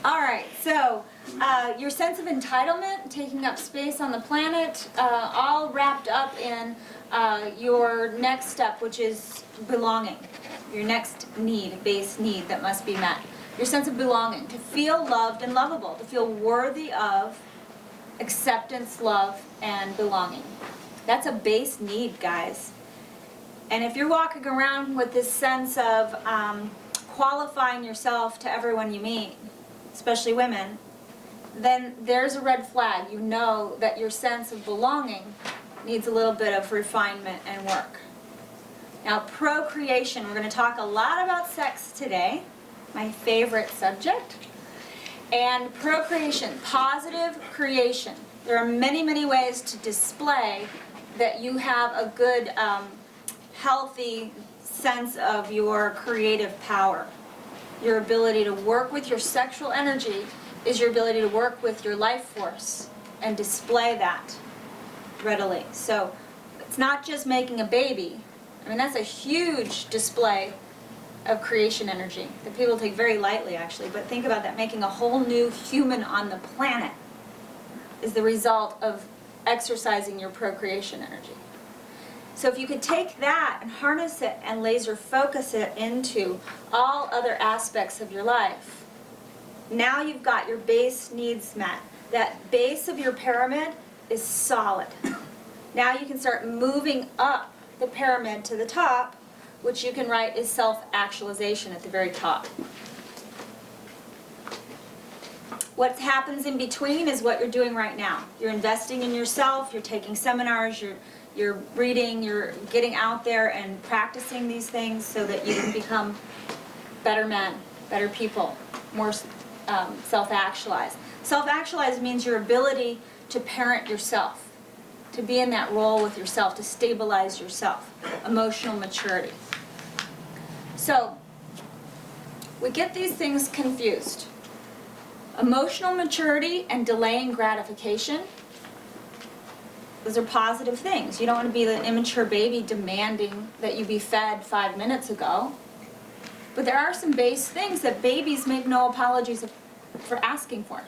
All right, so your sense of entitlement, taking up space on the planet, all wrapped up in your next step, which is belonging. Your next need, base need that must be met. Your sense of belonging, to feel loved and lovable, to feel worthy of acceptance, love, and belonging. That's a base need, guys. And if you're walking around with this sense of qualifying yourself to everyone you meet, especially women, then there's a red flag. You know that your sense of belonging needs a little bit of refinement and work. Now, procreation. We're going to talk a lot about sex today, my favorite subject. And procreation, positive creation. There are many, many ways to display that you have a good, healthy sense of your creative power. Your ability to work with your sexual energy is your ability to work with your life force and display that readily. So it's not just making a baby. I mean, that's a huge display of creation energy that people take very lightly, actually. But think about that. Making a whole new human on the planet is the result of exercising your procreation energy. So if you could take that and harness it and laser focus it into all other aspects of your life, now you've got your base needs met. That base of your pyramid is solid. Now you can start moving up the pyramid to the top, which you can write is self-actualization at the very top. What happens in between is what you're doing right now. You're investing in yourself, you're taking seminars, you're reading, you're getting out there and practicing these things so that you can become better men, better people, more self-actualized. Self-actualized means your ability to parent yourself, to be in that role with yourself, to stabilize yourself, emotional maturity. So, we get these things confused. Emotional maturity and delaying gratification, those are positive things. You don't want to be the immature baby demanding that you be fed 5 minutes ago. But there are some base things that babies make no apologies for asking for.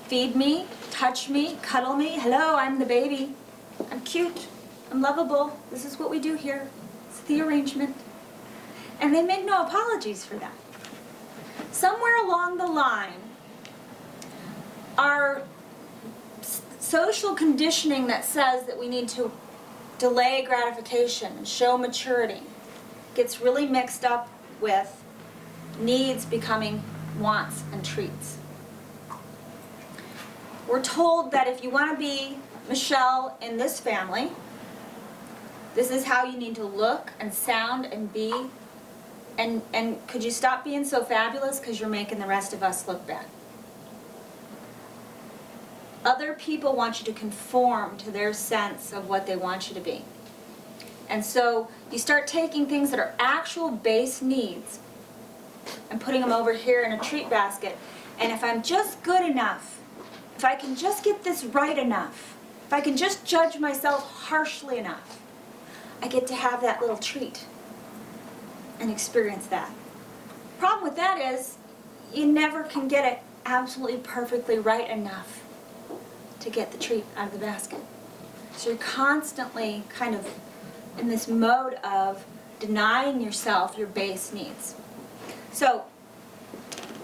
Feed me, touch me, cuddle me. Hello, I'm the baby. I'm cute. I'm lovable. This is what we do here. It's the arrangement. And they make no apologies for that. Somewhere along the line, our social conditioning that says that we need to delay gratification and show maturity gets really mixed up with needs becoming wants and treats. We're told that if you want to be Michelle in this family, this is how you need to look and sound and be. And could you stop being so fabulous because you're making the rest of us look bad? Other people want you to conform to their sense of what they want you to be. And so you start taking things that are actual base needs and putting them over here in a treat basket. And if I'm just good enough, if I can just get this right enough, if I can just judge myself harshly enough, I get to have that little treat and experience that. Problem with that is you never can get it absolutely perfectly right enough to get the treat out of the basket. So you're constantly kind of in this mode of denying yourself your base needs. So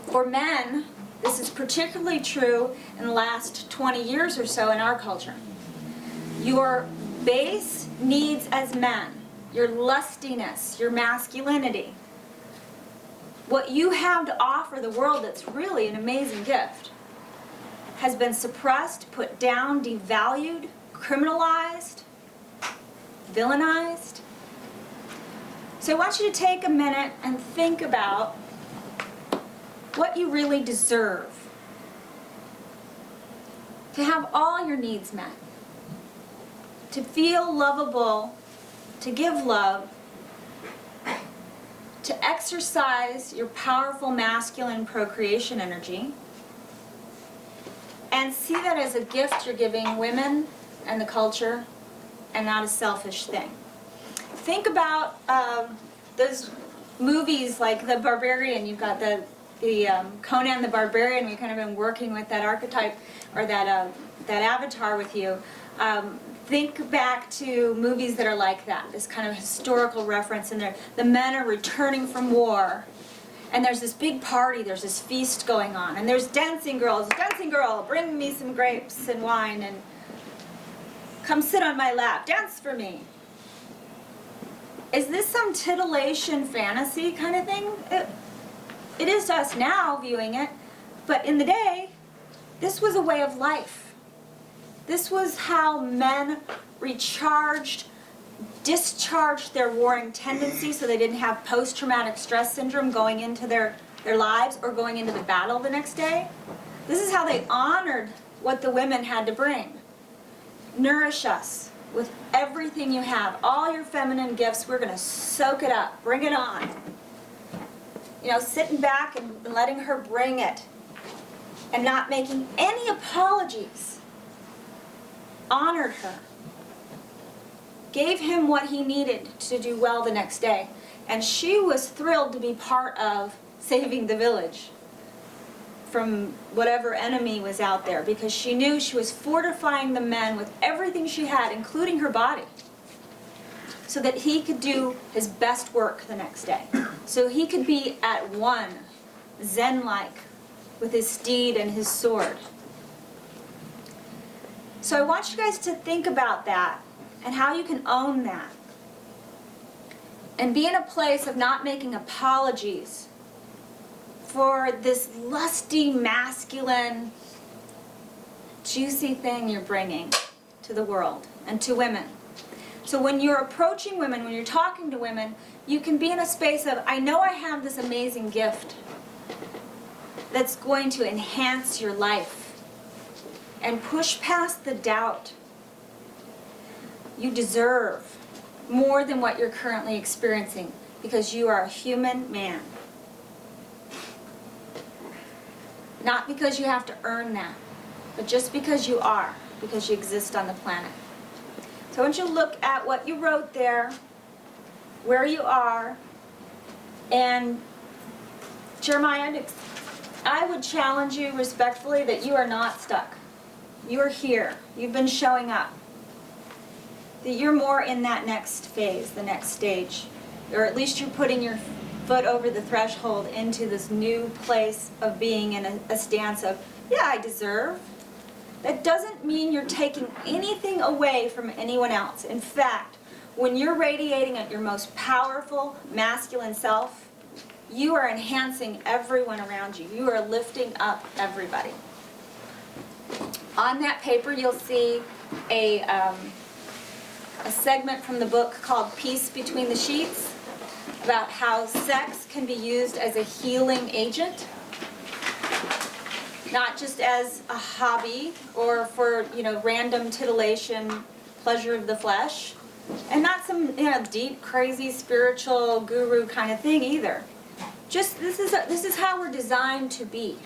for men, this is particularly true in the last 20 years or so in our culture. Your base needs as men, your lustiness, your masculinity, what you have to offer the world that's really an amazing gift, has been suppressed, put down, devalued, criminalized, villainized. So I want you to take a minute and think about what you really deserve. To have all your needs met. To feel lovable, to give love, to exercise your powerful masculine procreation energy, and see that as a gift you're giving women and the culture, and not a selfish thing. Think about those movies like The Barbarian. You've got the Conan the Barbarian, we've kind of been working with that archetype, or that avatar with you. Think back to movies that are like that, this kind of historical reference, and the men are returning from war, and there's this big party, there's this feast going on, and there's dancing girls. Dancing girl, bring me some grapes and wine, and come sit on my lap, dance for me. Is this some titillation fantasy kind of thing? It is to us now viewing it, but in the day, this was a way of life. This was how men recharged, discharged their warring tendency so they didn't have post-traumatic stress syndrome going into their lives or going into the battle the next day. This is how they honored what the women had to bring. Nourish us with everything you have, all your feminine gifts. We're going to soak it up, bring it on. You know, sitting back and letting her bring it and not making any apologies. Honored her, gave him what he needed to do well the next day, and she was thrilled to be part of saving the village from whatever enemy was out there, because she knew she was fortifying the men with everything she had, including her body, so that he could do his best work the next day, so he could be at one, Zen-like, with his steed and his sword. So I want you guys to think about that and how you can own that. And be in a place of not making apologies for this lusty, masculine, juicy thing you're bringing to the world and to women. So when you're approaching women, when you're talking to women, you can be in a space of, I know I have this amazing gift that's going to enhance your life. And push past the doubt. You deserve more than what you're currently experiencing because you are a human man. Not because you have to earn that, but just because you are, because you exist on the planet. So I want you to look at what you wrote there, where you are, and Jeremiah, I would challenge you respectfully that you are not stuck. You're here. You've been showing up. That you're more in that next phase, the next stage. Or at least you're putting your foot over the threshold into this new place of being in a stance of, yeah, I deserve. That doesn't mean you're taking anything away from anyone else. In fact, when you're radiating at your most powerful masculine self, you are enhancing everyone around you. You are lifting up everybody. On that paper, you'll see a segment from the book called Peace Between the Sheets, about how sex can be used as a healing agent, not just as a hobby or for, random titillation, pleasure of the flesh, and not some, deep, crazy, spiritual guru kind of thing either. Just this is how we're designed to be.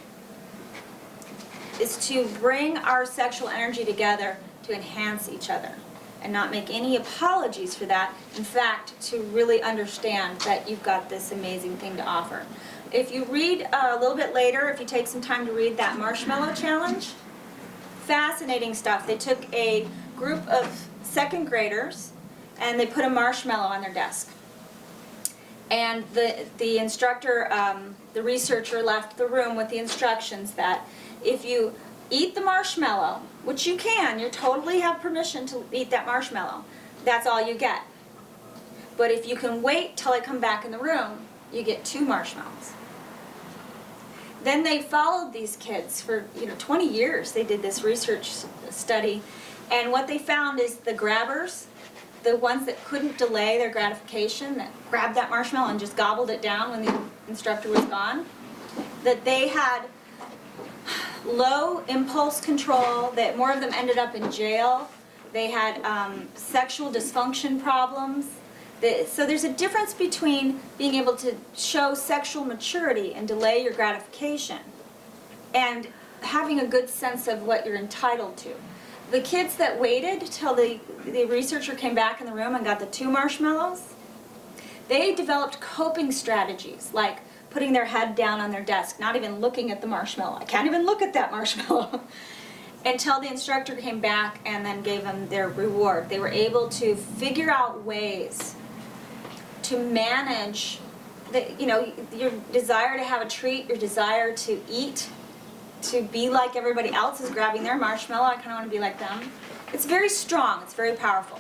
Is to bring our sexual energy together to enhance each other and not make any apologies for that. In fact, to really understand that you've got this amazing thing to offer. If you read a little bit later, if you take some time to read that marshmallow challenge, fascinating stuff. They took a group of second graders and they put a marshmallow on their desk. And the instructor, the researcher left the room with the instructions that if you eat the marshmallow, which you can, you totally have permission to eat that marshmallow, that's all you get. But if you can wait till I come back in the room, you get 2 marshmallows. Then they followed these kids for 20 years. They did this research study, and what they found is the grabbers, the ones that couldn't delay their gratification, that grabbed that marshmallow and just gobbled it down when the instructor was gone, that they had low impulse control, that more of them ended up in jail. They had sexual dysfunction problems. So there's a difference between being able to show sexual maturity and delay your gratification and having a good sense of what you're entitled to. The kids that waited till the researcher came back in the room and got the 2 marshmallows, they developed coping strategies like putting their head down on their desk, not even looking at the marshmallow. I can't even look at that marshmallow. Until the instructor came back and then gave them their reward. They were able to figure out ways to manage your desire to have a treat, your desire to eat, to be like everybody else is grabbing their marshmallow. I kind of want to be like them. It's very strong, it's very powerful.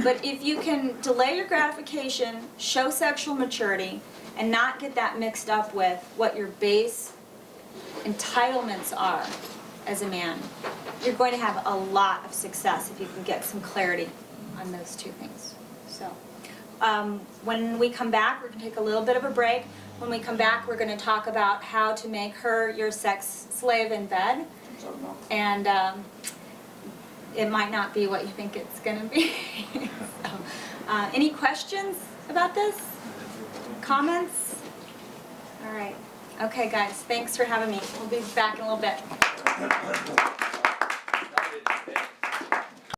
But if you can delay your gratification, show sexual maturity, and not get that mixed up with what your base entitlements are as a man, you're going to have a lot of success if you can get some clarity on those two things. So, when we come back, we're going to take a little bit of a break. When we come back, we're going to talk about how to make her your sex slave in bed. And it might not be what you think it's going to be. So, any questions about this? Comments? All right. Okay, guys, thanks for having me. We'll be back in a little bit.